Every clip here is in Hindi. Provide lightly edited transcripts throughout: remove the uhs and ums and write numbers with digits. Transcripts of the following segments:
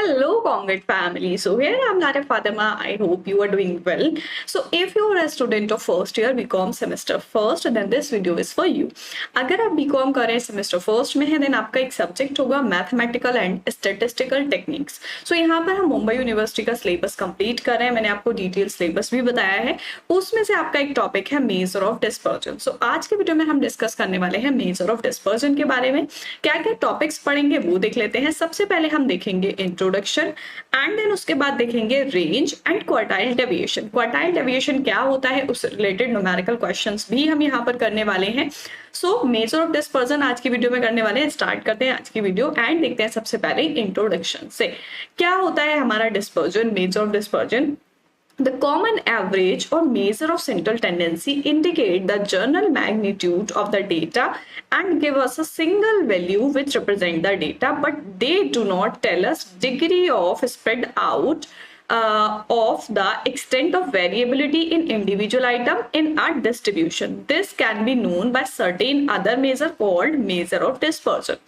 Hello, Congret family. So here I'm Nare Fatima. I hope you are doing well. So if you are a student of first year BCom semester first, then this video is for you. अगर आप BCom कर रहे हैं semester first में है, then आपका एक subject होगा mathematical and statistical techniques. So यहाँ पर हम मुंबई यूनिवर्सिटी का syllabus complete कर रहे हैं. मैंने आपको detailed syllabus भी बताया है. उसमें से आपका एक topic है measure of dispersion. So आज के वीडियो में हम डिस्कस करने वाले हैं measure of dispersion के बारे में. क्या क्या टॉपिक्स पढ़ेंगे वो देख लेते हैं. सबसे पहले हम देखेंगे इंट्रोडक्शन एंड देन उसके बाद देखेंगे range and quartile deviation. Quartile deviation क्या होता है, उस रिलेटेड न्यूमेरिकल क्वेश्चंस भी हम यहाँ पर करने वाले हैं. सो मेजर ऑफ डिस्पर्जन आज की वीडियो में करने वाले हैं. स्टार्ट करते हैं आज की वीडियो एंड देखते हैं सबसे पहले इंट्रोडक्शन से क्या होता है हमारा dispersion. Measure of dispersion, the common average or measure of central tendency indicate the general magnitude of the data and give us a single value which represent the data, but they do not tell us degree of spread out of the extent of variability in individual item in a distribution. This can be known by certain other measure called measure of dispersion.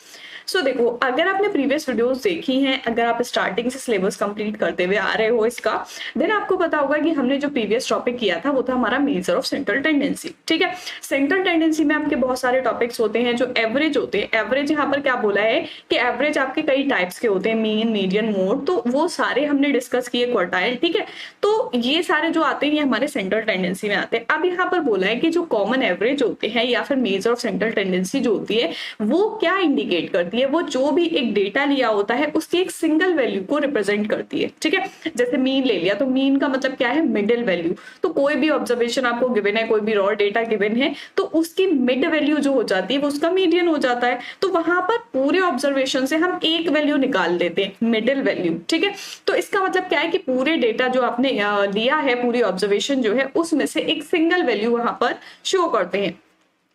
सो देखो, अगर आपने प्रीवियस वीडियोस देखी हैं, अगर आप स्टार्टिंग से सिलेबस कंप्लीट करते हुए आ रहे हो इसका, देन आपको पता होगा कि हमने जो प्रीवियस टॉपिक किया था वो था हमारा मेजर ऑफ सेंट्रल टेंडेंसी. ठीक है, सेंट्रल टेंडेंसी में आपके बहुत सारे टॉपिक्स होते हैं जो एवरेज होते हैं. एवरेज यहाँ पर क्या बोला है कि एवरेज आपके कई टाइप्स के होते हैं, मीन, मीडियन, मोड, तो वो सारे हमने डिस्कस किए. क्वार्टाइल, ठीक है, तो ये सारे जो आते हैं ये हमारे सेंट्रल टेंडेंसी में आते हैं. अब यहाँ पर बोला है कि जो कॉमन एवरेज होते हैं या फिर मेजर ऑफ सेंट्रल टेंडेंसी जो होती है वो क्या इंडिकेट करती है, वो जो भी एक डेटा लिया होता है उसकी एक सिंगल वैल्यू को रिप्रेजेंट करती है. ठीक है, जैसे मीन ले लिया तो मीन का मतलब क्या है, मिडिल वैल्यू. तो कोई भी ऑब्जर्वेशन आपको गिवन है, कोई भी रॉ डेटा गिवन है, तो उसकी मिड वैल्यू जो हो जाती है वो उसका मीडियन हो जाता है. तो वहां पर पूरे ऑब्जर्वेशन से हम एक वैल्यू निकाल लेते हैं, मिडिल वैल्यू. ठीक है, तो इसका मतलब क्या है कि पूरे डेटा जो आपने लिया है, पूरी ऑब्जर्वेशन जो है उसमें से एक सिंगल वैल्यू वहां पर शो करते हैं.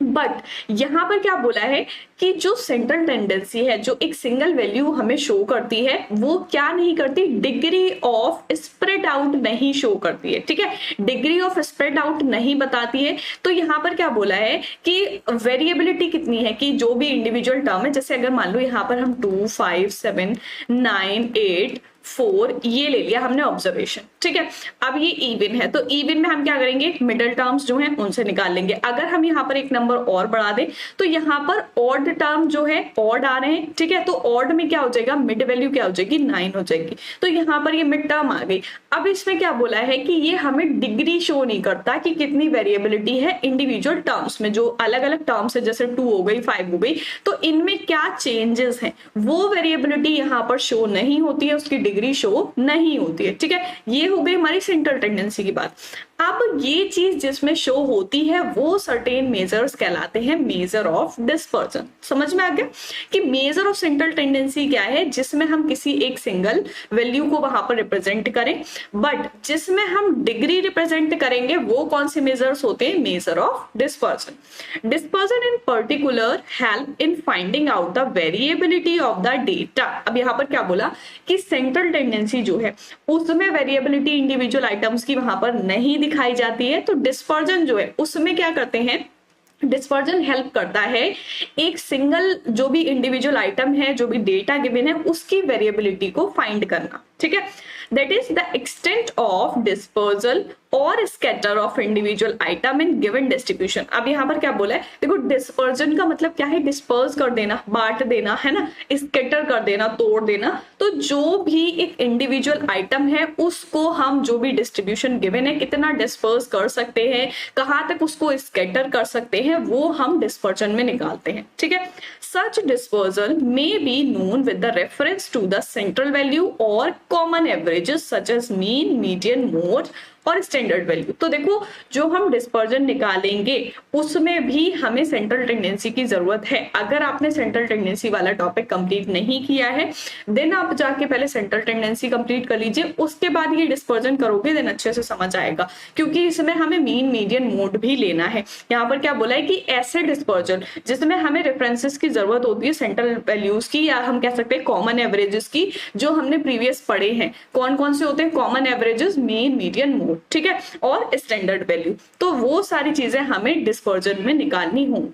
बट यहां पर क्या बोला है कि जो सेंट्रल टेंडेंसी है, जो एक सिंगल वैल्यू हमें शो करती है, वो क्या नहीं करती, डिग्री ऑफ स्प्रेड आउट नहीं शो करती है. ठीक है, डिग्री ऑफ स्प्रेड आउट नहीं बताती है. तो यहां पर क्या बोला है कि वेरिएबिलिटी कितनी है, कि जो भी इंडिविजुअल टर्म है, जैसे अगर मान लो यहां पर हम 2, 5, 7, 9, 8, 4 ये ले लिया हमने ऑब्जर्वेशन. ठीक है, अब ये इवन है तो इवन में हम क्या करेंगे, मिडिल टर्म्स जो हैं उनसे निकाल लेंगे. अगर हम यहाँ पर एक नंबर और बढ़ा दें तो यहाँ पर ऑड टर्म जो है ऑड आ रहे हैं. ठीक है, तो ऑड में क्या हो जाएगा, मिड वैल्यू क्या हो जाएगी, 9 हो जाएगी. तो यहाँ पर ये मिड टर्म आ गई. अब इसमें क्या बोला है कि ये हमें डिग्री शो नहीं करता कि कितनी वेरिएबिलिटी है इंडिविजुअल टर्म्स में. जो अलग अलग टर्म्स है जैसे 2 हो गई, 5 हो गई, तो इनमें क्या चेंजेस हैं वो वेरिएबिलिटी यहाँ पर शो नहीं होती है, उसकी डिग्री शो नहीं होती है. ठीक है, ये हो गई हमारी सेंट्रल टेंडेंसी की बात. अब ये चीज जिसमें शो होती है वो सर्टेन मेजर्स कहलाते हैं मेजर ऑफ डिस्पर्जन. समझ में आ गया कि मेजर ऑफ सेंट्रल टेंडेंसी क्या है, जिसमें हम किसी एक सिंगल वैल्यू को वहां पर रिप्रेजेंट करें, बट जिसमें हम डिग्री रिप्रेजेंट करेंगे वो कौन से मेजर्स होते हैं, measure of dispersion. Dispersion in particular help in finding out the variability of the data. अब यहाँ पर क्या बोला कि सेंट्रल टेंडेंसी जो है उसमें वेरिएबिलिटी इंडिविजुअल आइटम्स की वहां पर नहीं दिखाई जाती है. तो डिस्पर्जन जो है उसमें क्या करते हैं, डिस्पर्जन हेल्प करता है एक सिंगल जो भी इंडिविजुअल आइटम है, जो भी डेटा गिवन है, उसकी वेरिएबिलिटी को फाइंड करना. ठीक है, that is the extent of dispersal और scatter of individual item in given distribution. अब यहाँ पर क्या बोला है, देखो डिस्पर्जन का मतलब क्या है, डिस्पर्स कर देना, बांट देना, है ना, स्कैटर कर देना, तोड़ देना. तो जो भी एक इंडिविजुअल आइटम है उसको हम जो भी डिस्ट्रीब्यूशन गिवन है, कितना डिस्पर्स कर सकते हैं, कहाँ तक उसको स्कैटर कर सकते हैं, वो हम डिस्पर्जन में निकालते हैं. ठीक है, such dispersal may be known with the reference to the central value or common averages such as mean, median, mode और स्टैंडर्ड वैल्यू. तो देखो जो हम डिस्पर्जन निकालेंगे उसमें भी हमें सेंट्रल टेंडेंसी की जरूरत है. अगर आपने सेंट्रल टेंडेंसी वाला टॉपिक कंप्लीट नहीं किया है देन आप जाके पहले सेंट्रल टेंडेंसी कंप्लीट कर लीजिए, उसके बाद ये डिस्पर्जन करोगे देन अच्छे से समझ आएगा, क्योंकि इसमें हमें मीन, मीडियन, मोड भी लेना है. यहाँ पर क्या बोला है कि ऐसे डिस्पर्जन जिसमें हमें रेफरेंसेस की जरूरत होती है सेंट्रल वैल्यूज की, या हम कह सकते हैं कॉमन एवरेजेस की, जो हमने प्रीवियस पढ़े हैं. कौन कौन से होते हैं, common averages, mean, median, mode. ठीक है, और स्टैंडर्ड वैल्यू. तो वो सारी चीजें हमें डिस्पर्जन में निकालनी होंगी.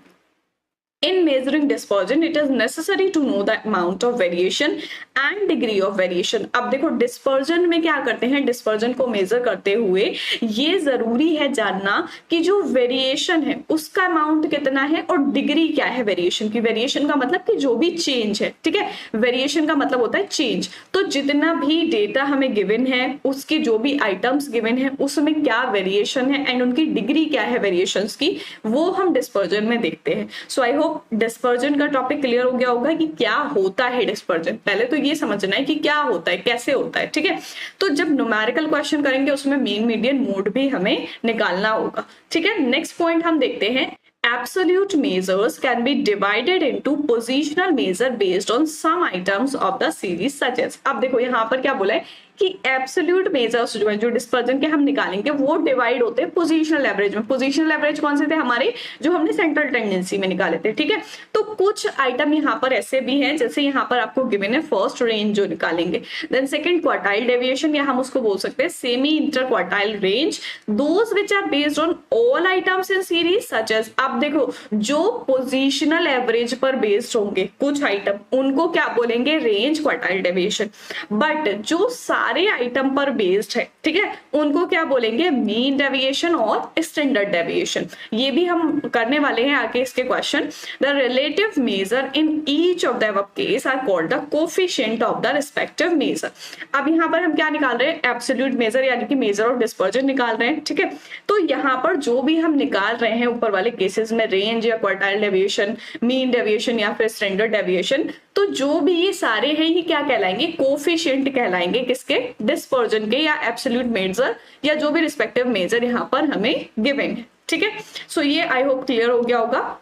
In measuring dispersion, it is necessary to know the amount of variation and degree of variation. अब देखो डिस्पर्जन में क्या करते हैं, डिस्पर्जन को मेजर करते हुए ये जरूरी है जानना कि जो वेरिएशन है उसका अमाउंट कितना है और डिग्री क्या है वेरिएशन की। वेरिएशन का मतलब कि जो भी चेंज है, ठीक है, वेरिएशन का मतलब होता है चेंज। तो जितना भी डेटा हमें गिवन है, उसकी जो भी आइटम्स गिवन है उसमें क्या वेरिएशन है एंड उनकी डिग्री क्या है वेरिएशंस की, वो हम डिस्पर्जन में देखते हैं। सो आई होप डिस्पर्जन का टॉपिक क्लियर हो गया होगा कि क्या होता है डिस्पर्जन। पहले तो ये समझना है कि क्या होता है, कैसे होता है, ठीक है। तो जब न्यूमेरिकल क्वेश्चन करेंगे उसमें मीन मीडियन मोड भी हमें निकालना होगा, ठीक है। नेक्स्ट पॉइंट हम देखते हैं, absolute measures can be divided into positional measure based on some items of the series such as। अब देखो यहाँ पर क्या बोला है कि एब्सोल्यूट मेजर्स जो है, जो डिस्पर्जन के हम निकालेंगे वो डिवाइड होते हैं पोजीशनल एवरेज में। पोजीशनल एवरेज कौन से थे हमारे, जो हमने सेंट्रल टेंडेंसी में निकाले थे, ठीक है। तो कुछ आइटम यहाँ पर ऐसे भी हैं, जैसे यहाँ पर आपको गिवन है फर्स्ट रेंज जो निकालेंगे, देन सेकंड क्वार्टाइल डेविएशन, या हम उसको बोल सकते हैं semi inter quartile range, those which are based on all items in series such as. अब देखो जो पोजीशनल एवरेज पर बेस्ड होंगे कुछ आइटम, उनको क्या बोलेंगे, रेंज क्वार्टाइल डेविएशन। बट जो सारे आइटम पर बेस्ड है, ठीक है, उनको क्या बोलेंगे, मीन डेविएशन और स्टैंडर्ड डेविएशन। ये भी हम करने वाले हैं आगे इसके question. The relative measure in each of the above case are called the coefficient of the respective measure. अब यहाँ पर हम क्या निकाल रहे हैं, एब्सोल्यूट मेजर यानी कि मेजर ऑफ डिस्पर्जन निकाल रहे हैं, ठीक है। तो यहाँ पर जो भी हम निकाल रहे हैं ऊपर वाले केसेस में, रेंज या क्वार्टाइल डेविएशन, मीन डेविएशन या फिर स्टैंडर्ड डेविएशन, तो जो भी ये सारे हैं ये क्या कहलाएंगे, कोफिशिएंट कहलाएंगे, किसके, डिस्पर्जन के या एब्सोल्यूट मेजर या जो भी रिस्पेक्टिव मेजर यहाँ पर हमें गिवन है, ठीक है। सो ये आई होप क्लियर हो गया होगा।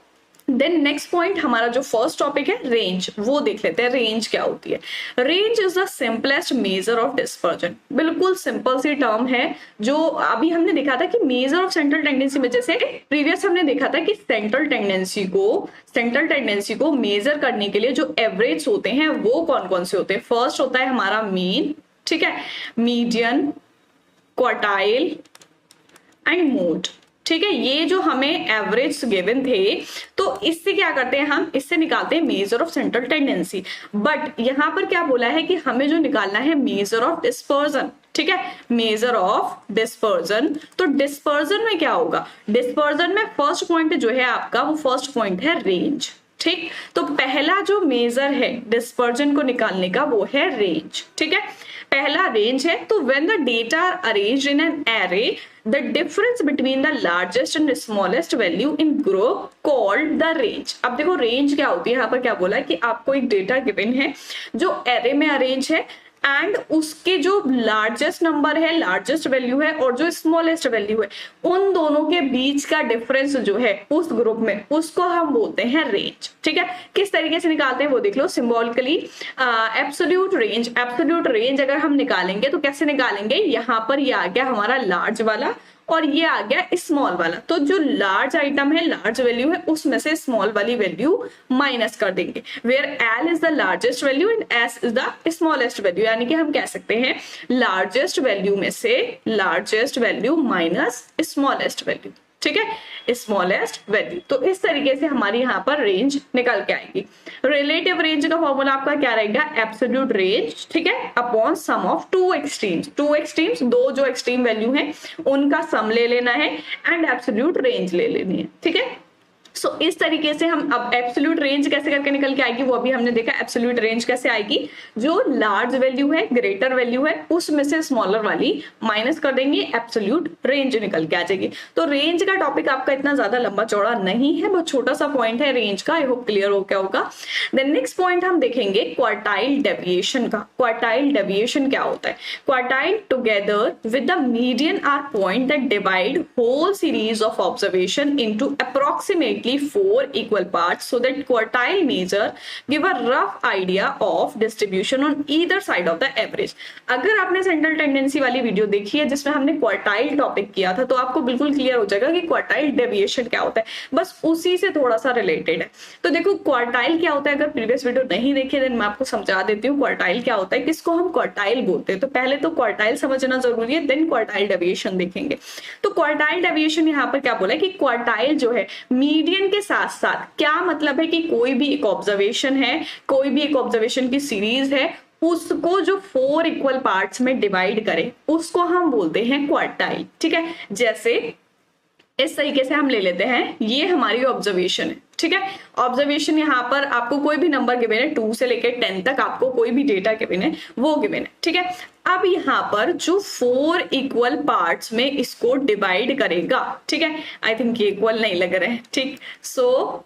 देन नेक्स्ट पॉइंट हमारा जो फर्स्ट टॉपिक है रेंज, वो देख लेते हैं रेंज क्या होती है। Range is the simplest measure of dispersion. बिल्कुल सिंपल सी टर्म है, जो अभी हमने देखा था कि मेजर ऑफ सेंट्रल टेंडेंसी में, जैसे प्रीवियस हमने देखा था कि सेंट्रल टेंडेंसी को मेजर करने के लिए जो एवरेज होते हैं वो कौन कौन से होते हैं। फर्स्ट होता है हमारा मीन, ठीक है, मीडियन, क्वार्टाइल एंड मोड, ठीक है। ये जो हमें एवरेज गिवन थे, तो इससे क्या करते हैं, हम इससे निकालते हैं measure of central tendency. But यहाँ पर क्या बोला है कि हमें जो निकालना है मेजर ऑफ डिस्पर्जन, ठीक है, मेजर ऑफ डिस्पर्जन। तो डिस्पर्जन में क्या होगा, डिस्पर्जन में फर्स्ट पॉइंट जो है आपका, वो फर्स्ट पॉइंट है रेंज, ठीक। तो पहला जो मेजर है डिस्पर्जन को निकालने का वो है रेंज, ठीक है, पहला रेंज है। तो when the data are arranged in an array, the difference between the largest and smallest value in group called the range. अब देखो रेंज क्या होती है, यहाँ पर क्या बोला है कि आपको एक डेटा गिवन है जो एरे में अरेंज है एंड उसके जो लार्जेस्ट नंबर है, लार्जेस्ट वैल्यू है, और जो स्मॉलेस्ट वैल्यू है, उन दोनों के बीच का डिफरेंस जो है उस ग्रुप में, उसको हम बोलते हैं रेंज, ठीक है। किस तरीके से निकालते हैं वो देख लो सिंबॉलिकली। एब्सोल्यूट रेंज अगर हम निकालेंगे तो कैसे निकालेंगे, यहाँ पर ये आ गया हमारा लार्ज वाला और ये आ गया स्मॉल वाला। तो जो लार्ज आइटम है, लार्ज वैल्यू है, उसमें से स्मॉल वाली वैल्यू माइनस कर देंगे, where L is the largest value and S is the smallest value. यानी कि हम कह सकते हैं लार्जेस्ट वैल्यू में से largest value minus smallest value, ठीक है, स्मॉलेस्ट वैल्यू। तो इस तरीके से हमारी यहाँ पर रेंज निकल के आएगी। रिलेटिव रेंज का फॉर्मूला आपका क्या रहेगा, एब्सोल्यूट रेंज, ठीक है, upon sum of two extremes. दो जो एक्सट्रीम वैल्यू है उनका सम ले लेना है एंड एब्सोल्यूट रेंज ले लेनी है, ठीक है। सो इस तरीके से हम अब एब्सोल्यूट रेंज कैसे करके निकल के आएगी वो अभी हमने देखा। एब्सोल्यूट रेंज कैसे आएगी, जो लार्ज वैल्यू है, ग्रेटर वैल्यू है, उसमें से स्मॉलर वाली माइनस कर देंगे, एब्सोल्यूट रेंज निकल के आ जाएगी। तो रेंज का टॉपिक आपका इतना ज्यादा लंबा चौड़ा नहीं है, बहुत छोटा सा पॉइंट है रेंज का। आई होप क्लियर हो गया होगा। देन नेक्स्ट पॉइंट हम देखेंगे क्वार्टाइल डेविएशन का। क्वार्टाइल डेविएशन क्या होता है, quartile together with the median are point that divide whole series of observation into approximately 4 equal parts so that quartile measure give a rough idea of distribution on either side of the average। अगर आपने सेंट्रल टेंडेंसी वाली वीडियो देखी है जिसमें हमने क्वार्टाइल टॉपिक किया था, तो आपको बिल्कुल क्लियर हो जाएगा कि क्वार्टाइल डेविएशन क्या होता है, बस उसी से थोड़ा सा रिलेटेड है। तो देखो क्वार्टाइल क्या होता है, अगर प्रीवियस वीडियो नहीं देखी देन मैं आपको समझा देती हूँ क्वार्टाइल क्या होता है, किसको हम क्वार्टाइल बोलते हैं। तो पहले तो क्वार्टाइल समझना जरूरी है, देन क्वार्टाइल डेविएशन देखेंगे। तो क्वार्टाइल डेविएशन यहाँ पर क्या बोला है कि क्वार्टाइल जो है मीडियन मीडियन के साथ साथ क्या मतलब है कि कोई भी एक ऑब्जर्वेशन है, कोई भी एक ऑब्जर्वेशन की सीरीज है, उसको जो 4 इक्वल पार्ट्स में डिवाइड करे उसको हम बोलते हैं क्वार्टाइल। ठीक है, जैसे इस तरीके से हम ले लेते हैं, ये हमारी ऑब्जर्वेशन है। ठीक है, ऑब्जर्वेशन यहाँ पर आपको कोई भी नंबर गिवन है, 2 से लेकर 10 तक आपको कोई भी डेटा गिवन है वो गिवन है। ठीक है, अब यहाँ पर जो 4 इक्वल पार्ट्स में इसको डिवाइड करेगा, ठीक है, आई थिंक ये इक्वल नहीं लग रहे हैं। ठीक, सो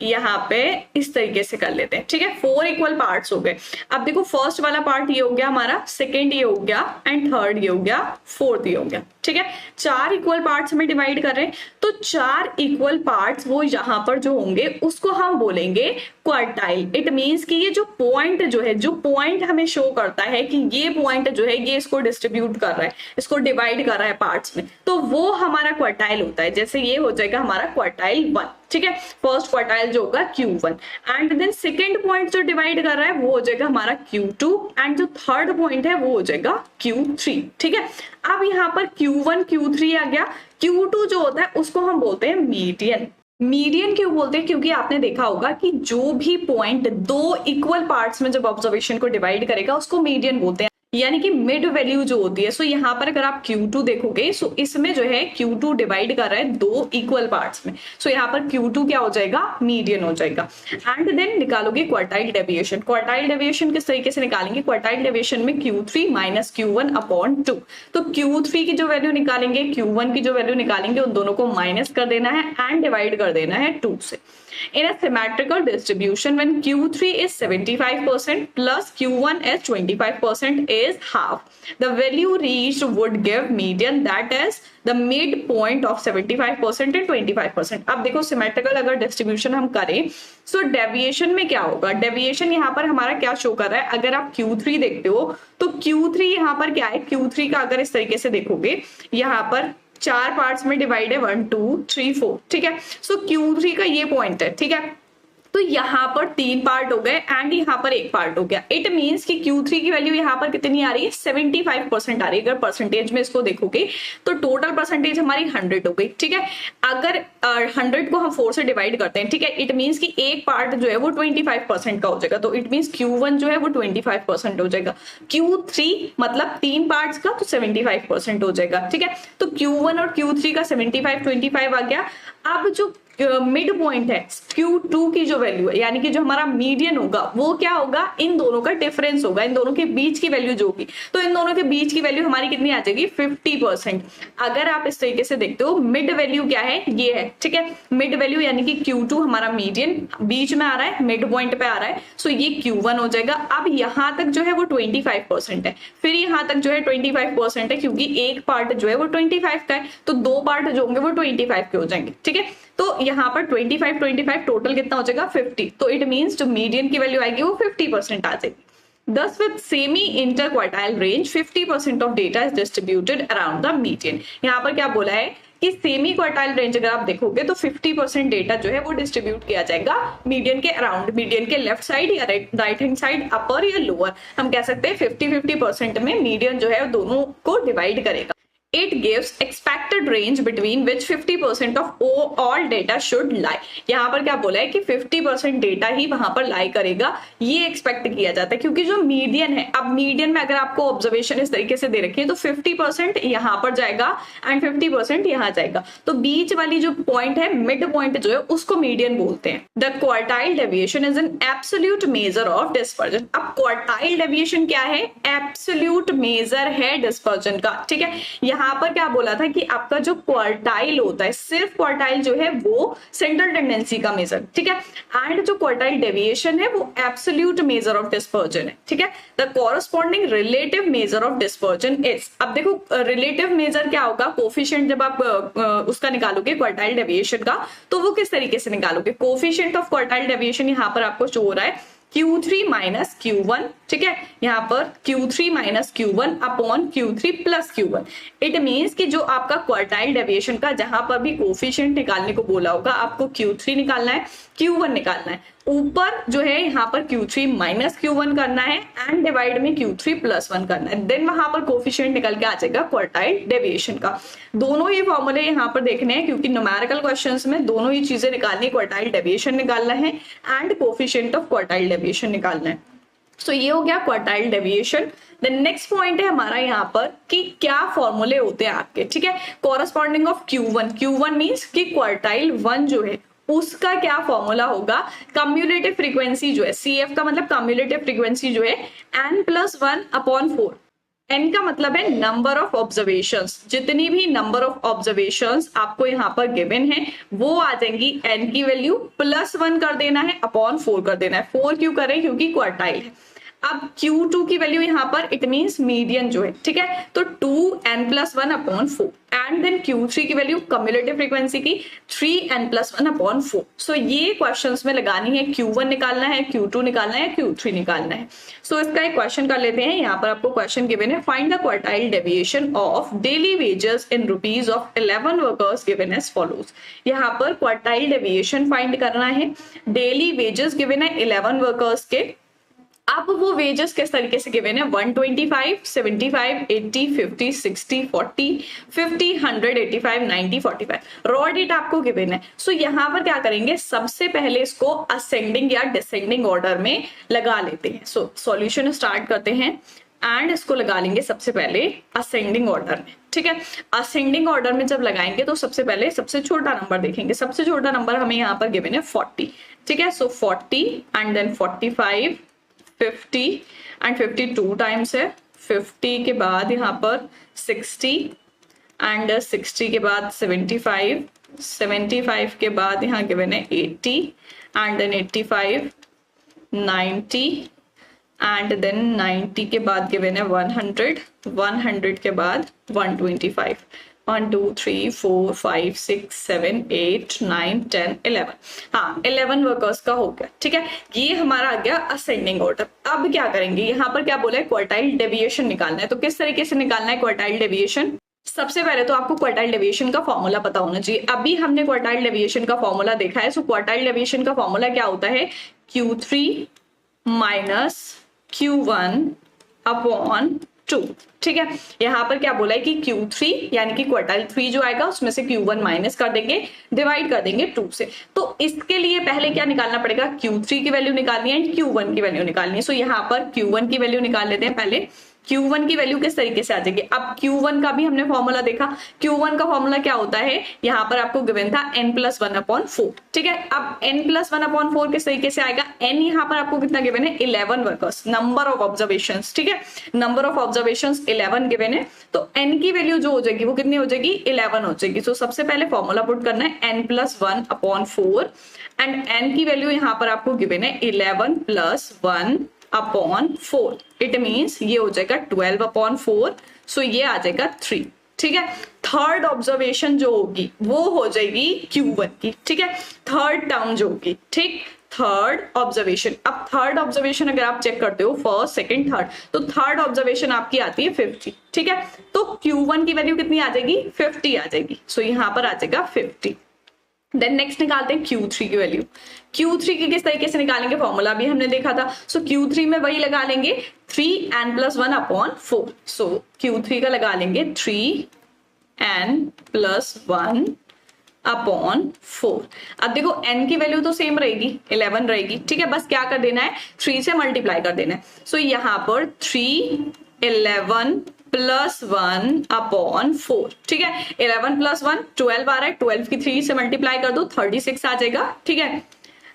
यहाँ पे इस तरीके से कर लेते हैं। ठीक है, 4 इक्वल पार्ट्स हो गए। अब देखो फर्स्ट वाला पार्ट ये हो गया हमारा, सेकेंड ये हो गया, एंड थर्ड ये हो गया, फोर्थ ये हो गया। ठीक है, 4 इक्वल पार्ट्स में डिवाइड कर रहे हैं, तो 4 इक्वल पार्ट्स वो यहाँ पर जो होंगे उसको हम बोलेंगे क्वार्टाइल। इट मींस कि ये जो पॉइंट जो है, जो पॉइंट हमें शो करता है कि ये पॉइंट जो है ये इसको डिस्ट्रीब्यूट कर रहा है, इसको डिवाइड कर रहा है पार्ट्स में, तो वो हमारा क्वार्टाइल होता है। जैसे ये हो जाएगा हमारा क्वार्टाइल 1। ठीक है, फर्स्ट क्वार्टाइल जो होगा Q1, and then second point जो डिवाइड कर रहा है वो हो जाएगा हमारा Q2, एंड जो थर्ड पॉइंट है वो हो जाएगा Q3। ठीक है, अब यहाँ पर Q1 Q3 आ गया, Q2 जो होता है उसको हम बोलते हैं मीडियन। मीडियन क्यों बोलते हैं? क्योंकि आपने देखा होगा कि जो भी पॉइंट 2 इक्वल पार्ट्स में जब ऑब्जर्वेशन को डिवाइड करेगा उसको मीडियन बोलते हैं, यानी कि मिड वैल्यू जो होती है। सो यहाँ पर अगर आप Q2 देखोगे, सो इसमें जो है Q2 डिवाइड कर रहा है 2 इक्वल पार्ट्स में, सो यहाँ पर Q2 क्या हो जाएगा, मीडियन हो जाएगा। एंड देन निकालोगे क्वार्टाइल डेविएशन। क्वार्टाइल डेविएशन किस तरीके से निकालेंगे? क्वार्टाइल डेविएशन में Q3 माइनस Q1 अपॉन 2। तो Q3 की जो वैल्यू निकालेंगे, Q1 की जो वैल्यू निकालेंगे, उन दोनों को माइनस कर देना है एंड डिवाइड कर देना है 2 से। In a symmetrical distribution, when Q3 is 75% plus Q1 is 25% is half, the value reached would give median, that is the midpoint of 75% and 25%. अब देखो symmetrical अगर distribution हम करें, so deviation में क्या होगा? deviation यहाँ पर हमारा क्या शो कर रहा है? अगर आप Q3 देखते हो तो Q3 यहाँ पर क्या है? Q3 का अगर इस तरीके से देखोगे, यहाँ पर 4 पार्ट्स में डिवाइड है, 1 2 3 4। ठीक है, सो Q3 का ये पॉइंट है। ठीक है, तो यहाँ पर 3 पार्ट हो गए एंड यहाँ पर 1 पार्ट हो गया। इट मींस कि Q3 की वैल्यू यहाँ पर कितनी आ रही है? 75% आ रही है। अगर परसेंटेज में इसको देखोगे तो टोटल परसेंटेज हमारी 100 हो गई। ठीक है, अगर 100 को हम 4 से डिवाइड करते हैं, ठीक है, इट मींस कि एक पार्ट जो है वो 25% का हो जाएगा। तो इट मींस Q1 जो है वो 25% हो जाएगा, Q3 मतलब 3 पार्ट्स का तो 75% हो जाएगा। ठीक है, तो Q1 और Q3 का 75 25 आ गया। अब जो मिड पॉइंट है Q2 की जो वैल्यू है, यानी कि जो हमारा मीडियन होगा वो क्या होगा? इन दोनों का डिफरेंस होगा, इन दोनों के बीच की वैल्यू जो होगी। तो इन दोनों के बीच की वैल्यू हमारी कितनी आ जाएगी? 50%। अगर आप इस तरीके से देखते हो, मिड वैल्यू क्या है? ये है। ठीक है, मिड वैल्यू यानी कि Q2 हमारा मीडियन बीच में आ रहा है, मिड पॉइंट पे आ रहा है, सो ये Q1 हो जाएगा। अब यहाँ तक जो है वो 25% है, फिर यहाँ तक जो है 25% है, क्योंकि एक पार्ट जो है वो 25 का है, तो 2 पार्ट जो होंगे वो 25 के हो जाएंगे। ठीक है, तो यहाँ पर 25 टोटल कितना हो जाएगा? 50। तो इट मींस जो मीडियन की वैल्यू आएगी वो 50% आ जाएगी। Thus, with semi-interquartile range, 50% of data is distributed around the median. यहाँ पर क्या बोला है कि सेमी क्वार्टाइल रेंज अगर आप देखोगे तो 50% डेटा जो है वो डिस्ट्रीब्यूट किया जाएगा मीडियन के अराउंड, मीडियन के लेफ्ट साइड या राइट हैंड साइड, अपर या लोअर। हम कह सकते हैं 50-50% में मीडियन जो है दोनों को डिवाइड करेगा। It gives expected range between which 50% of all data should lie. यहाँ पर क्या बोला है कि 50% डेटा ही वहां पर लाई करेगा, ये एक्सपेक्ट किया जाता है, क्योंकि जो मीडियन है, अब मीडियन में अगर आपको ऑब्जर्वेशन इस तरीके से दे रखी है तो 50% यहाँ पर जाएगा एंड 50% यहाँ जाएगा। तो बीच वाली जो पॉइंट है, मिड पॉइंट जो है, उसको मीडियन बोलते हैं। The quartile deviation is an absolute measure of dispersion. अब क्वार्टाइल डेविएशन क्या है? एब्सोल्यूट मेजर है डिस्पर्जन का। ठीक है, यहाँ पर क्या बोला था कि आपका जो क्वार्टाइल होता है, सिर्फ क्वार्टाइल जो है वो सेंट्रल टेंडेंसी का मेजर। ठीक है, एंड जो क्वार्टाइल डेविएशन है वो एब्सोल्यूट मेजर ऑफ डिस्पर्जन है। ठीक है, the corresponding relative measure of dispersion is, अब देखो रिलेटिव मेजर क्या होगा? कोफिशिएंट जब आप उसका निकालोगे क्वार्टाइल डेविएशन का, तो वो किस तरीके से निकालोगे? कोफिशिएंट ऑफ क्वार्टाइल डेविएशन यहाँ पर आपको शो हो रहा है Q3 माइनस Q1। ठीक है, यहाँ पर Q3 minus Q1 upon Q3 plus Q1। It means कि जो आपका क्वार्टाइल डेविएशन का जहां पर भी कोफिशिएंट निकालने को बोला होगा, आपको Q3 निकालना है, Q1 निकालना है, ऊपर जो है यहाँ पर Q3 माइनस Q1 करना है एंड डिवाइड में Q3 प्लस 1 करना है, देन वहां पर कोफिशिएंट निकल के आ जाएगा क्वार्टाइल डेविएशन का। दोनों ही फॉर्मूले यहाँ पर देखने हैं क्योंकि न्यूमेरिकल क्वेश्चंस में दोनों ही चीजें निकालनी है, क्वार्टाइल डेविएशन निकालना है and coefficient of quartile deviation निकालना है। सो ये हो गया quartile deviation. Then next point है हमारा यहाँ पर कि क्या फॉर्मूले होते हैं आपके, ठीक है, कॉरस्पॉन्डिंग ऑफ Q1 मींस कि क्वार्टाइल 1 जो है उसका क्या फॉर्मूला होगा, कम्युलेटिव फ्रीक्वेंसी जो है, CF का मतलब कम्युलेटिव फ्रीक्वेंसी जो है n+1/4। n का मतलब है नंबर ऑफ ऑब्जर्वेशंस, जितनी भी नंबर ऑफ ऑब्जर्वेशंस आपको यहाँ पर गिवन है वो आ जाएंगी, n की वैल्यू +1 कर देना है अपॉन 4 कर देना है। 4 क्यों करें, क्योंकि क्वार्टाइल है। अब Q2 की वैल्यू यहाँ पर इट मींस मीडियन जो है, ठीक है, तो 2n+1/4 एंड देन Q3 की वैल्यू कम्युलेटिव फ्रीक्वेंसी की 3n+1/4। सो ये क्वेश्चंस में लगानी है, Q1 निकालना है, Q2 निकालना है, Q3 निकालना है। सो इसका एक क्वेश्चन कर लेते हैं। यहाँ पर आपको क्वेश्चन गिवन है, find the quartile deviation of daily wages in rupees of 11 workers given as follows. यहाँ पर क्वार्टाइल डेविएशन फाइंड करना है, डेली वेजेस गिवन है 11 वर्कर्स के। अब वो वेजेस किस तरीके से गिवन है, 125, 75, 80, 50, 60, 40, 50, 100, 85, 90, 45 रॉ डेटा आपको गिवन है। सो यहाँ पर क्या करेंगे, सबसे पहले इसको असेंडिंग या डिसेंडिंग ऑर्डर में लगा लेते हैं। सो सॉल्यूशन स्टार्ट करते हैं एंड इसको लगा लेंगे सबसे पहले असेंडिंग ऑर्डर में, ठीक है। असेंडिंग ऑर्डर में जब लगाएंगे तो सबसे पहले सबसे छोटा नंबर देखेंगे। सबसे छोटा नंबर हमें यहाँ पर गिवन है 40, ठीक है। सो 40 एंड देन 45, 50 एंड 52 टाइम्स है, 50 के बाद यहाँ पर 60 एंड 60 के बाद 75, 75 के बाद यहाँ गिवन है 80 एंड देन 85, 90 एंड देन 90 के बाद गिवन है 100, 100 के बाद 125, 1 2 3 4 5 6 7 8 9 10 11। हाँ 11 वर्कर्स का हो गया, ठीक है। ये हमारा आ गया असेंडिंग ऑर्डर। अब क्या करेंगे, यहाँ पर क्या बोला है, क्वार्टाइल डेविएशन निकालना है। तो किस तरीके से निकालना है क्वार्टाइल डेविएशन, सबसे पहले तो आपको क्वार्टाइल डेविएशन का फॉर्मूला पता होना चाहिए। अभी हमने क्वार्टाइल डेविएशन का फॉर्मूला देखा है। सो क्वार्टाइल डेविएशन का फॉर्मूला क्या होता है, Q3 माइनस Q1/2, ठीक है। यहाँ पर क्या बोला है कि Q3 यानी कि क्वार्टाइल 3 जो आएगा उसमें से Q1 माइनस कर देंगे, डिवाइड कर देंगे 2 से। तो इसके लिए पहले क्या निकालना पड़ेगा, Q3 की वैल्यू निकालनी है, Q1 की वैल्यू निकालनी है। सो यहाँ पर Q1 की वैल्यू निकाल लेते हैं पहले। Q1 की वैल्यू किस तरीके से आ जाएगी, अब Q1 का भी हमने फॉर्मूला देखा। Q1 का फॉर्मूला क्या होता है, यहाँ पर आपको गिवन था n+1/4, ठीक है। अब n+1/4 किस तरीके से आएगा, n यहाँ पर आपको कितना गिवन है, 11 वर्कर्स, नंबर ऑफ ऑब्जर्वेशंस, ठीक है। नंबर ऑफ ऑब्जर्वेशंस 11 गिवन है, तो n की वैल्यू जो हो जाएगी वो कितनी हो जाएगी, 11 हो जाएगी। तो सबसे पहले फॉर्मूला पुट करना है n+1/4 एंड n की वैल्यू यहाँ पर आपको गिवन है 11+1/4, इट मीन्स ये हो जाएगा 12/4। सो ये आ जाएगा 3, ठीक है। थर्ड ऑब्जर्वेशन जो होगी वो हो जाएगी Q1 की, ठीक है, थर्ड टर्म जो होगी, ठीक, थर्ड ऑब्जर्वेशन। अब थर्ड ऑब्जर्वेशन अगर आप चेक करते हो फर्स्ट सेकंड थर्ड, तो थर्ड ऑब्जर्वेशन आपकी आती है 50, ठीक है। तो Q1 की वैल्यू कितनी आ जाएगी, 50 आ जाएगी। सो यहाँ पर आ जाएगा 50। देन नेक्स्ट निकालते हैं Q3 की वैल्यू। Q3 की किस तरीके से निकालेंगे, फॉर्मूला भी हमने देखा था। सो Q3 में वही लगा लेंगे 3n+1/4। सो Q3 का लगा लेंगे 3n+1/4। अब देखो n की वैल्यू तो सेम रहेगी, 11 रहेगी, ठीक है। बस क्या कर देना है, 3 से मल्टीप्लाई कर देना है। सो यहाँ पर 311+1/4, ठीक है। 11+1 12 आ रहा है, 12 की 3 से मल्टीप्लाई कर दो 36 आ जाएगा, ठीक है,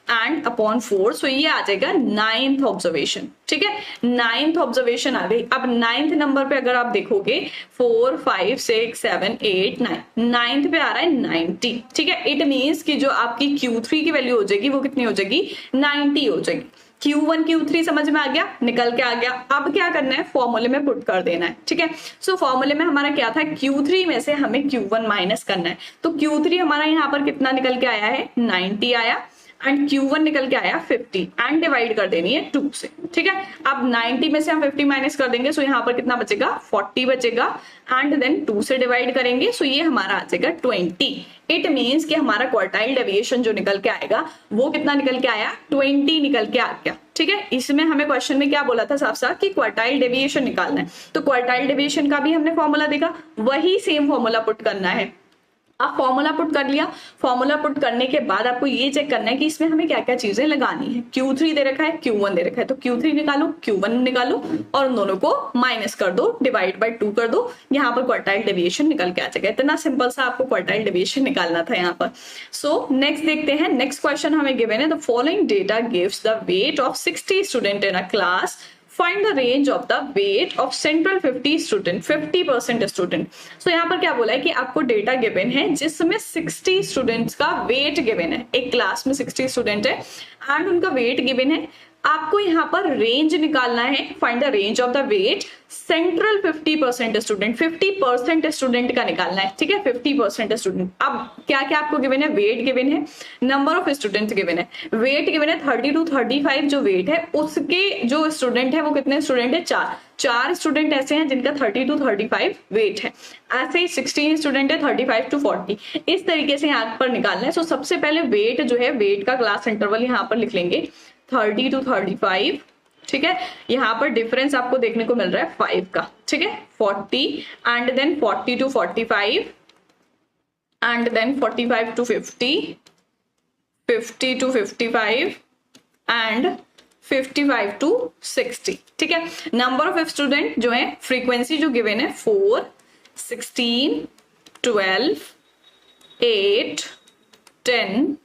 एंड अपॉन 4। सो ये आ जाएगा 9th ऑब्जर्वेशन, ठीक है। 9th ऑब्जर्वेशन आ गई। अब 9th नंबर पे अगर आप देखोगे 4 5 6 7 8 9, 9th पे आ रहा है 90, ठीक है। इट मीन्स कि जो आपकी Q3 की वैल्यू हो जाएगी वो कितनी हो जाएगी, 90 हो जाएगी। Q1 Q3 समझ में आ गया, निकल के आ गया। अब क्या करना है, फॉर्मूले में पुट कर देना है, ठीक है। सो फॉर्मूले में हमारा क्या था, Q3 में से हमें Q1 माइनस करना है। तो Q3 हमारा यहाँ पर कितना निकल के आया है, 90 आया। एंड Q1 निकल के आया 50 एंड डिवाइड कर देनी है 2 से, ठीक है। अब 90 में से हम 50 माइनस कर देंगे, सो यहाँ पर कितना बचेगा 40 बचेगा एंड देन 2 से डिवाइड करेंगे, सो ये हमारा आ जाएगा 20। इट मीन्स कि हमारा क्वार्टाइल डेविएशन जो निकल के आएगा वो कितना निकल के आया 20 निकल के आ गया, ठीक है। इसमें हमें क्वेश्चन में क्या बोला था साफ साफ कि क्वार्टाइल डेविएशन निकालना है, तो क्वार्टाइल डेविएशन का भी हमने फॉर्मूला देखा, वही सेम फॉर्मूला पुट करना है। आप फॉर्मूला पुट कर लिया, फॉर्मूला पुट करने के बाद आपको ये चेक करना है कि इसमें हमें क्या क्या चीजें लगानी है। Q3 दे रखा है, Q1 दे रखा है, तो Q3 निकालो, Q1 निकालो और उन दोनों को माइनस कर दो, डिवाइड बाय 2 कर दो, यहाँ पर क्वार्टाइल डेविएशन निकल के आ जाएगा। इतना सिंपल सा आपको क्वार्टाइल डेविएशन निकालना था यहाँ पर। सो नेक्स्ट देखते हैं, नेक्स्ट क्वेश्चन हमें गिवन है the following data gives the weight of 60 student in a class, find the range of the weight of central 50 student, 50% student. So यहाँ पर क्या बोला है कि आपको डेटा गिवन है जिसमें 60 स्टूडेंट्स का वेट गिवन है, एक क्लास में 60 स्टूडेंट है एंड उनका वेट गिवन है। आपको यहाँ पर रेंज निकालना है, find the range of the weight central 50% student, 50% student का निकालना है, ठीक है, 50% स्टूडेंट। अब क्या क्या आपको गिवन है, वेट गिवन है, नंबर ऑफ स्टूडेंट्स गिवन है। वेट गिवन है 30 to 35 जो वेट है उसके जो स्टूडेंट है वो कितने स्टूडेंट है, 4 स्टूडेंट ऐसे हैं जिनका 30 to 35 वेट है। ऐसे ही 16 स्टूडेंट है 35 to 40, इस तरीके से यहाँ पर निकालना है। सो सबसे पहले वेट जो है, वेट का क्लास इंटरवल यहाँ पर लिख लेंगे 30 to 35, ठीक है। यहाँ पर डिफरेंस आपको देखने को मिल रहा है 5 का, ठीक है, 40 and then 40 to 45 and then 45 to 50, 50 to 55 and 55 to 60, ठीक है। नंबर ऑफ स्टूडेंट जो है, फ्रीक्वेंसी जो गिवन है 4, 16, 12, 8, 10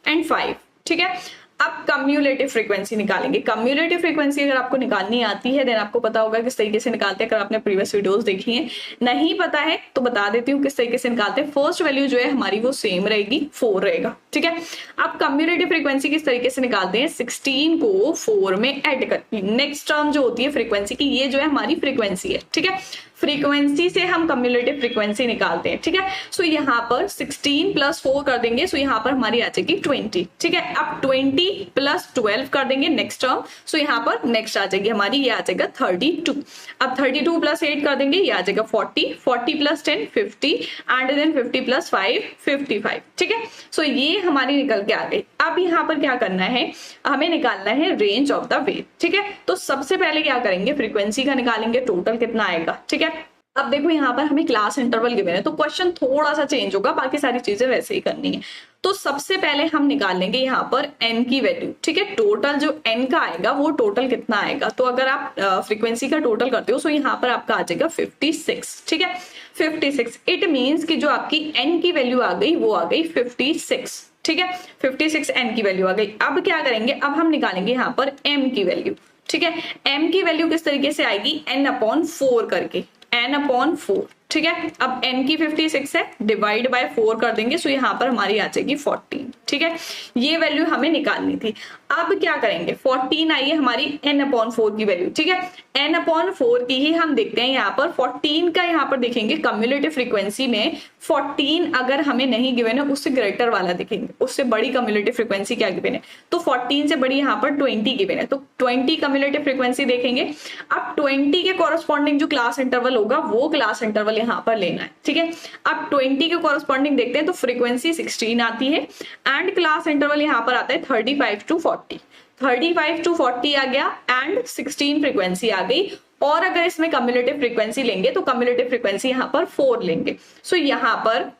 एंड 5, ठीक है। अब कम्युलेटिव फ्रीक्वेंसी निकालेंगे। कम्युलेटिव फ्रीक्वेंसी अगर आपको निकालनी आती है देन आपको पता होगा किस तरीके से निकालते हैं, अगर आपने प्रीवियस वीडियोस देखी हैं। नहीं पता है तो बता देती हूँ किस तरीके से निकालते हैं। फर्स्ट वैल्यू जो है हमारी वो सेम रहेगी, 4 रहेगा, ठीक है। अब कम्युलेटिव फ्रीक्वेंसी किस तरीके से निकालते हैं, 16 को 4 में ऐड करके। नेक्स्ट टर्म जो होती है फ्रीक्वेंसी की, ये जो है हमारी फ्रीक्वेंसी है, ठीक है। फ्रीक्वेंसी से हम कम्युलेटिव फ्रीक्वेंसी निकालते हैं, ठीक है। सो यहाँ पर 16 + 4 कर देंगे, सो यहाँ पर हमारी आ जाएगी 20, ठीक है। अब 20 + 12 कर देंगे नेक्स्ट टर्म, सो यहाँ पर नेक्स्ट आ जाएगी हमारी, ये आ जाएगा 32। अब 32 + 8 कर देंगे, ये आ जाएगा 40, 40 + 10 50 एंड देन 50 + 5 55, ठीक है। सो ये हमारी निकल के आ गई। अब यहाँ पर क्या करना है, हमें निकालना है रेंज ऑफ द वेट, ठीक है। तो सबसे पहले क्या करेंगे, फ्रीक्वेंसी का निकालेंगे, टोटल कितना आएगा, ठीक है। अब देखो यहाँ पर हमें क्लास इंटरवल गिवन है तो क्वेश्चन थोड़ा सा चेंज होगा, बाकी सारी चीजें वैसे ही करनी है। तो सबसे पहले हम निकालेंगे यहाँ पर n की वैल्यू, ठीक है। टोटल जो n का आएगा वो टोटल कितना आएगा, तो अगर आप फ्रीक्वेंसी का टोटल करते हो तो यहाँ पर आपका आ जाएगा 56, ठीक है, 56। इट मीन्स कि जो आपकी n की वैल्यू आ गई वो आ गई 56, ठीक है, 56 n की वैल्यू आ गई। अब क्या करेंगे, अब हम निकालेंगे यहाँ पर m की वैल्यू, ठीक है। m की वैल्यू किस तरीके से आएगी, n/4 करके, n/4, ठीक है। अब n की 56 है, डिवाइड बाय 4 कर देंगे, सो यहाँ पर हमारी आ जाएगी 14, ठीक है। ये वैल्यू हमें निकालनी थी। अब क्या करेंगे, 14 आई है हमारी n/4 की वैल्यू, ठीक है। n/4 की ही हम देखते हैं यहाँ पर 14 का, यहाँ पर देखेंगे कम्युलेटिव फ्रीक्वेंसी में 14 अगर हमें नहीं गिवन है उससे ग्रेटर वाला देखेंगे, उससे बड़ी कम्युलेटिव फ्रीक्वेंसी क्या गिवन है, तो 14 से बड़ी यहाँ पर 20 गिवन है, तो 20 कम्युलेटिव फ्रीक्वेंसी देखेंगे। अब 20 के कॉरस्पॉन्डिंग जो क्लास इंटरवल होगा वो क्लास इंटरवल यहाँ पर लेना है, ठीक है। अब 20 के कॉरस्पॉन्डिंग देखते हैं तो फ्रीक्वेंसी 16 आती है एंड क्लास इंटरवल यहाँ पर आता है 35 to 40, 35 to 40 आ गया एंड 16 फ्रीक्वेंसी आ गई। और अगर इसमें कम्युलेटिव फ्रीक्वेंसी लेंगे तो कम्युलेटिव फ्रीक्वेंसी यहाँ पर 4 लेंगे। सो यहाँ पर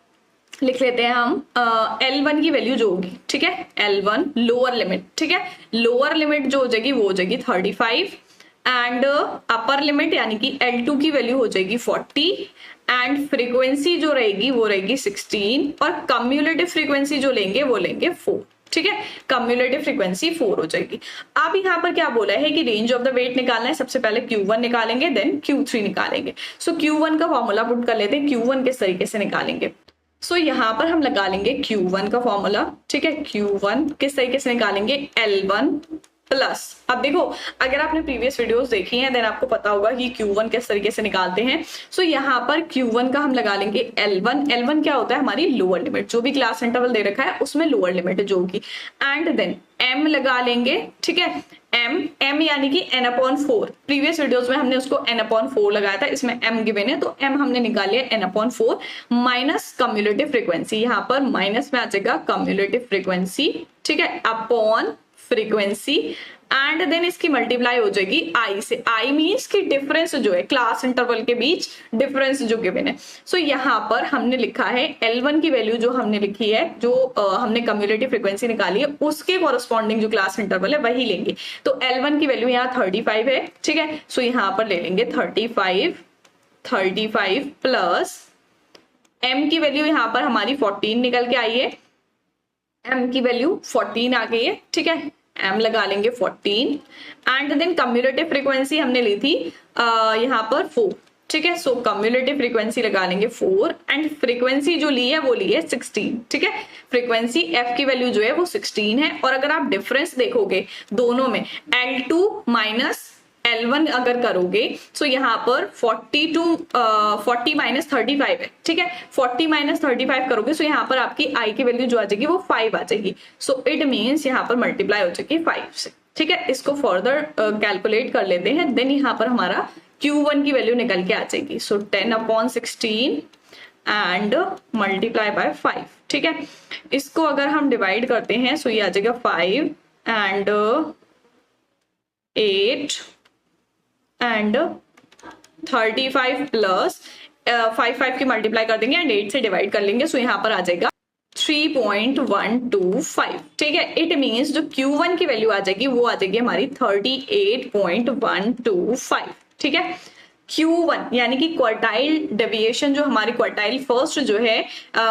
लिख लेते हैं हम L1 की वैल्यू जो होगी, ठीक है, L1 लोअर लिमिट, ठीक है, लोअर लिमिट जो हो जाएगी वो हो जाएगी 35 एंड अपर लिमिट यानी कि L2 की वैल्यू हो जाएगी 40 एंड फ्रीक्वेंसी जो रहेगी वो रहेगी 16 और कम्युलेटिव फ्रीक्वेंसी जो लेंगे वो लेंगे 4, ठीक है। कम्युलेटिव फ्रीक्वेंसी 4 हो जाएगी। अब यहाँ पर क्या बोला है कि रेंज ऑफ द वेट निकालना है, सबसे पहले Q1 निकालेंगे देन Q3 निकालेंगे। सो Q1 का फॉर्मूला पुट कर लेते हैं, Q1 किस तरीके से निकालेंगे। सो यहाँ पर हम लगा लेंगे Q1 का फॉर्मूला, ठीक है। Q1 किस तरीके से निकालेंगे, L1 प्लस, अब देखो अगर आपने प्रीवियस वीडियोस देखी हैं देन आपको पता होगा कि Q1 किस तरीके से निकालते हैं। सो यहाँ पर Q1 का हम लगा लेंगे L1। L1 क्या होता है, हमारी लोअर लिमिट, जो भी क्लास इंटरवल दे रखा है उसमें लोअर लिमिट जो होगी, एंड देन M लगा लेंगे, ठीक है। M यानी कि n/4, प्रीवियस वीडियोस में हमने उसको n/4 लगाया था, इसमें M गिवन है तो M हमने निकाल लिया n/4 माइनस कम्युलेटिव फ्रीक्वेंसी, यहाँ पर माइनस में आ जाएगा कम्युलेटिव फ्रीक्वेंसी, ठीक है, अपॉन फ्रीक्वेंसी, एंड देन इसकी मल्टीप्लाई हो जाएगी आई से। आई मीन्स कि डिफरेंस जो है क्लास इंटरवल के बीच डिफरेंस जो गिवन है। सो यहाँ पर हमने लिखा है L1 की वैल्यू जो हमने लिखी है, जो हमने कम्युलेटिव फ्रीक्वेंसी निकाली है उसके कॉरस्पॉन्डिंग जो क्लास इंटरवल है वही लेंगे। तो L1 की वैल्यू यहाँ 35 है, ठीक है। सो यहाँ पर ले लेंगे 35 प्लस M की वैल्यू यहाँ पर हमारी 14 निकल के आई है, M की वैल्यू 14 आ गई है, ठीक है। M लगा लेंगे 14 एंड देन कम्युलेटिव फ्रीक्वेंसी हमने ली थी यहाँ पर 4, ठीक है। सो कम्युलेटिव फ्रीक्वेंसी लगा लेंगे 4 एंड फ्रीक्वेंसी जो ली है वो ली है 16, ठीक है। फ्रीक्वेंसी F की वैल्यू जो है वो 16 है, और अगर आप डिफरेंस देखोगे दोनों में L2 माइनस L1 अगर करोगे तो यहाँ पर 40 माइनस 35 है, ठीक है। 40 माइनस 35 करोगे तो यहाँ पर आपकी I की वैल्यू जो आ जाएगी वो 5 आ जाएगी। सो इट मीन्स यहाँ पर मल्टीप्लाई हो जाएगी 5 से, ठीक है। इसको फर्दर कैलकुलेट कर लेते हैं, देन यहाँ पर हमारा Q1 की वैल्यू निकल के आ जाएगी। सो 10/16 एंड मल्टीप्लाई बाय 5, ठीक है। इसको अगर हम डिवाइड करते हैं सो ये आ जाएगा 5 एंड 8 एंड 35 प्लस 5 की मल्टीप्लाई कर देंगे एंड 8 से डिवाइड कर लेंगे। सो यहाँ पर आ जाएगा 3.125, ठीक है। इट मीन्स जो Q1 की वैल्यू आ जाएगी वो आ जाएगी हमारी 38.125, ठीक है। Q1 यानी कि क्वार्टाइल डेविएशन जो हमारी क्वार्टाइल फर्स्ट जो है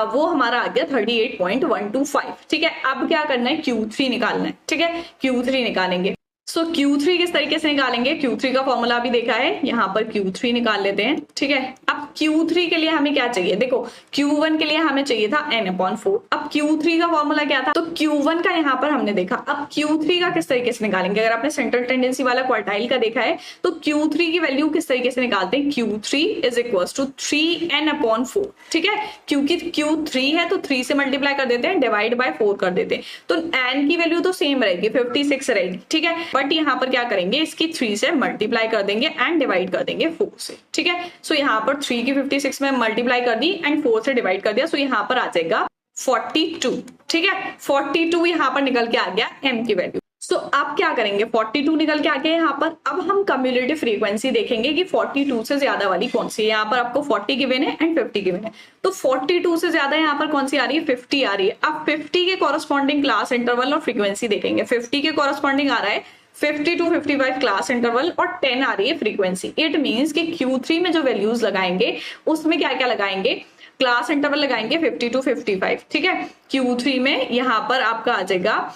वो हमारा आ गया 38.125, ठीक है। अब क्या करना है, Q3 निकालना है, ठीक है। Q3 निकालेंगे। सो Q3 किस तरीके से निकालेंगे, Q3 का फॉर्मूला भी देखा है, यहाँ पर Q3 निकाल लेते हैं, ठीक है। अब Q3 के लिए हमें क्या चाहिए, देखो Q1 के लिए हमें चाहिए था n/4, अब Q3 का फॉर्मूला क्या था, तो Q1 का यहाँ पर हमने देखा। अब Q3 का किस तरीके से निकालेंगे, अगर आपने सेंट्रल टेंडेंसी वाला क्वार्टाइल का देखा है तो Q3 की वैल्यू किस तरीके से निकालते हैं, Q3 is equal to 3n/4, ठीक है। क्योंकि Q3 है तो 3 से मल्टीप्लाई कर देते हैं, डिवाइड बाय 4 कर देते हैं, तो n की वैल्यू तो सेम रहेगी 56 रहेगी, ठीक है। बट यहाँ पर क्या करेंगे, इसकी 3 से मल्टीप्लाई कर देंगे एंड डिवाइड कर देंगे 4 से, ठीक है। सो यहाँ पर 3 की 56 में मल्टीप्लाई कर दी एंड 4 से डिवाइड कर दिया, सो यहाँ पर आ जाएगा 42, ठीक है। 42 यहाँ पर निकल के आ गया M की वैल्यू। सो अब क्या करेंगे, 42 निकल के आ गया यहाँ पर। अब हम कम्युलेटिव फ्रीक्वेंसी देखेंगे कि 42 से ज्यादा वाली कौन सी है। यहाँ पर आपको 40 गिवन है एंड 50 गिवन है, तो 42 से ज्यादा यहाँ पर कौन सी आ रही है, 50 आ रही है। अब 50 के कॉरस्पॉन्डिंग क्लास इंटरवल और फ्रीक्वेंसी देखेंगे। 50 के कॉरस्पॉन्डिंग आ रहा है 50 to 55 क्लास इंटरवल और 10 आ रही है फ्रीक्वेंसी। इट मीन्स कि Q3 में जो वैल्यूज लगाएंगे उसमें क्या क्या लगाएंगे, क्लास इंटरवल लगाएंगे 50 to 55, ठीक है। Q3 में यहाँ पर आपका आ जाएगा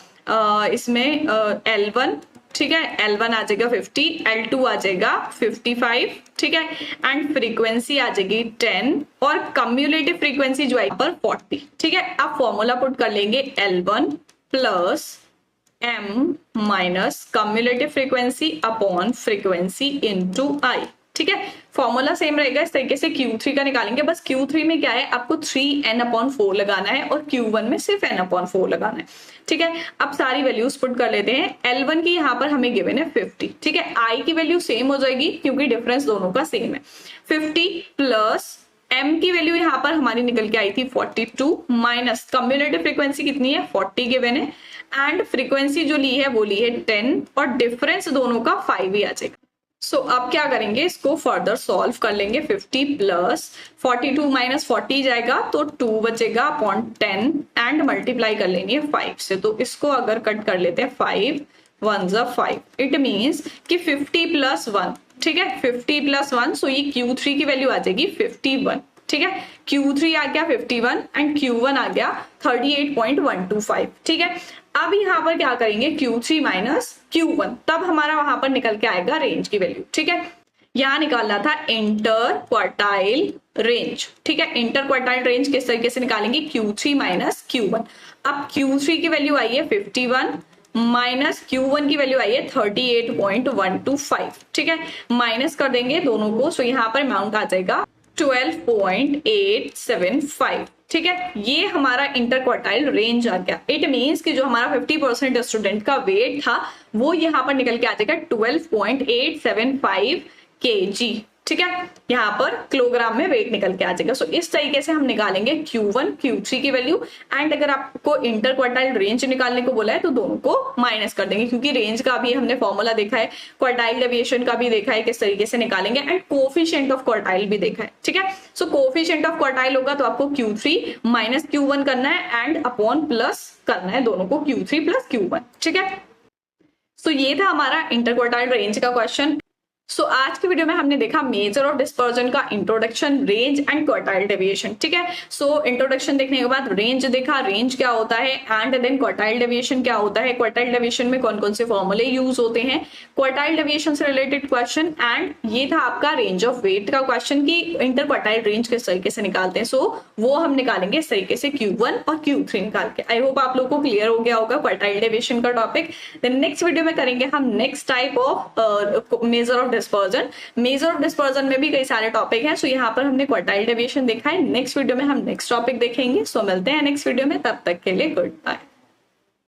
इसमें L1, ठीक है, L1 आ जाएगा 50, L2 आ जाएगा 55, ठीक है, एंड फ्रीक्वेंसी आ जाएगी 10 और कम्युलेटिव फ्रीक्वेंसी जो है पर 40, ठीक है। अब फॉर्मूला पुट कर लेंगे L1 plus M minus cumulative frequency upon frequency into I, ठीक है। फॉर्मूला सेम रहेगा, इस तरीके से Q3 का निकालेंगे। बस Q3 में क्या है, आपको 3n/4 लगाना है और Q1 में सिर्फ n/4 लगाना है, ठीक है। अब सारी वैल्यूज पुट कर लेते हैं। L1 की यहाँ पर हमें गिवन है 50, ठीक है। I की वैल्यू सेम हो जाएगी क्योंकि डिफरेंस दोनों का सेम है। 50 प्लस M की वैल्यू यहाँ पर हमारी निकल के आई थी 42 माइनस कम्युलेटिव फ्रीक्वेंसी कितनी है 40 गिवन है एंड फ्रीक्वेंसी जो ली है वो ली है 10 और डिफरेंस दोनों का 5 ही आ जाएगा। सो अब क्या करेंगे, इसको फर्दर सॉल्व कर लेंगे। 50 प्लस 42 माइनस 40 जाएगा तो 2 बचेगा अपॉन 10 एंड मल्टीप्लाई कर लेनी है 5 से। तो इसको अगर कट कर लेते हैं 5 1 ज़ा 5, इट मीन्स कि 50 प्लस 1, ठीक है, 50 प्लस 1, सो ये Q3 की वैल्यू आ जाएगी 51, ठीक है। Q3 आ गया 51 एंड Q1 आ गया 38.125, ठीक है। अब यहाँ पर क्या करेंगे, Q3 माइनस Q1, तब हमारा वहां पर निकल के आएगा रेंज की वैल्यू, ठीक है। यहाँ निकालना था इंटर क्वार्टाइल रेंज, ठीक है। इंटर क्वार्टाइल रेंज किस तरीके से निकालेंगे, Q3 माइनस Q1। अब Q3 की वैल्यू आई है 51 माइनस Q1 की वैल्यू आई है 38.125, ठीक है, माइनस कर देंगे दोनों को, सो यहाँ पर अमाउंट आ जाएगा 12.875, ठीक है। ये हमारा इंटर क्वार्टाइल रेंज आ गया। इट मीन्स कि जो हमारा 50% स्टूडेंट का वेट था वो यहाँ पर निकल के आ जाएगा 12.875 kg, ठीक है, यहाँ पर किलोग्राम में वेट निकल के आ जाएगा। सो इस तरीके से हम निकालेंगे Q1 Q3 की वैल्यू, एंड अगर आपको इंटर क्वार्टाइल रेंज निकालने को बोला है तो दोनों को माइनस कर देंगे, क्योंकि रेंज का भी हमने फॉर्मूला देखा है, क्वार्टाइल डेविएशन का भी देखा है किस तरीके से निकालेंगे, एंड कोफिशिएंट ऑफ क्वार्टाइल भी देखा है, ठीक है। सो कोफिशिएंट ऑफ क्वार्टाइल होगा तो आपको Q3 माइनस Q1 करना है एंड अपॉन प्लस करना है दोनों को, Q3 प्लस Q1, ठीक है। सो ये था हमारा इंटर क्वार्टाइल रेंज का क्वेश्चन। सो आज की वीडियो में हमने देखा मेजर और डिस्पर्जन का introduction, range and quartile deviation, ठीक है। सो इंट्रोडक्शन देखने के बाद रेंज देखा, रेंज क्या होता है, एंड देन क्वार्टाइल डेविएशन क्या होता है, क्वार्टाइल डेविएशन में कौन कौन से फॉर्मूले यूज होते हैं, क्वार्टाइल डेविएशन से रिलेटेड क्वेश्चन, एंड ये था आपका रेंज ऑफ वेट का क्वेश्चन कि इंटर क्वार्टाइल रेंज किस तरीके से निकालते हैं। सो वो हम निकालेंगे इस तरीके से Q1 और Q3 निकाल के। आई होप आप लोगों को क्लियर हो गया होगा क्वार्टाइल डेविएशन का टॉपिक। देन नेक्स्ट वीडियो में करेंगे हम next type of measure of dispersion. Measure of dispersion में भी कई सारे टॉपिक हैं। सो यहाँ पर हमने क्वार्टाइल डेविएशन देखा है, नेक्स्ट वीडियो में हम नेक्स्ट टॉपिक देखेंगे। सो मिलते हैं नेक्स्ट वीडियो में, तब तक के लिए गुड बाय।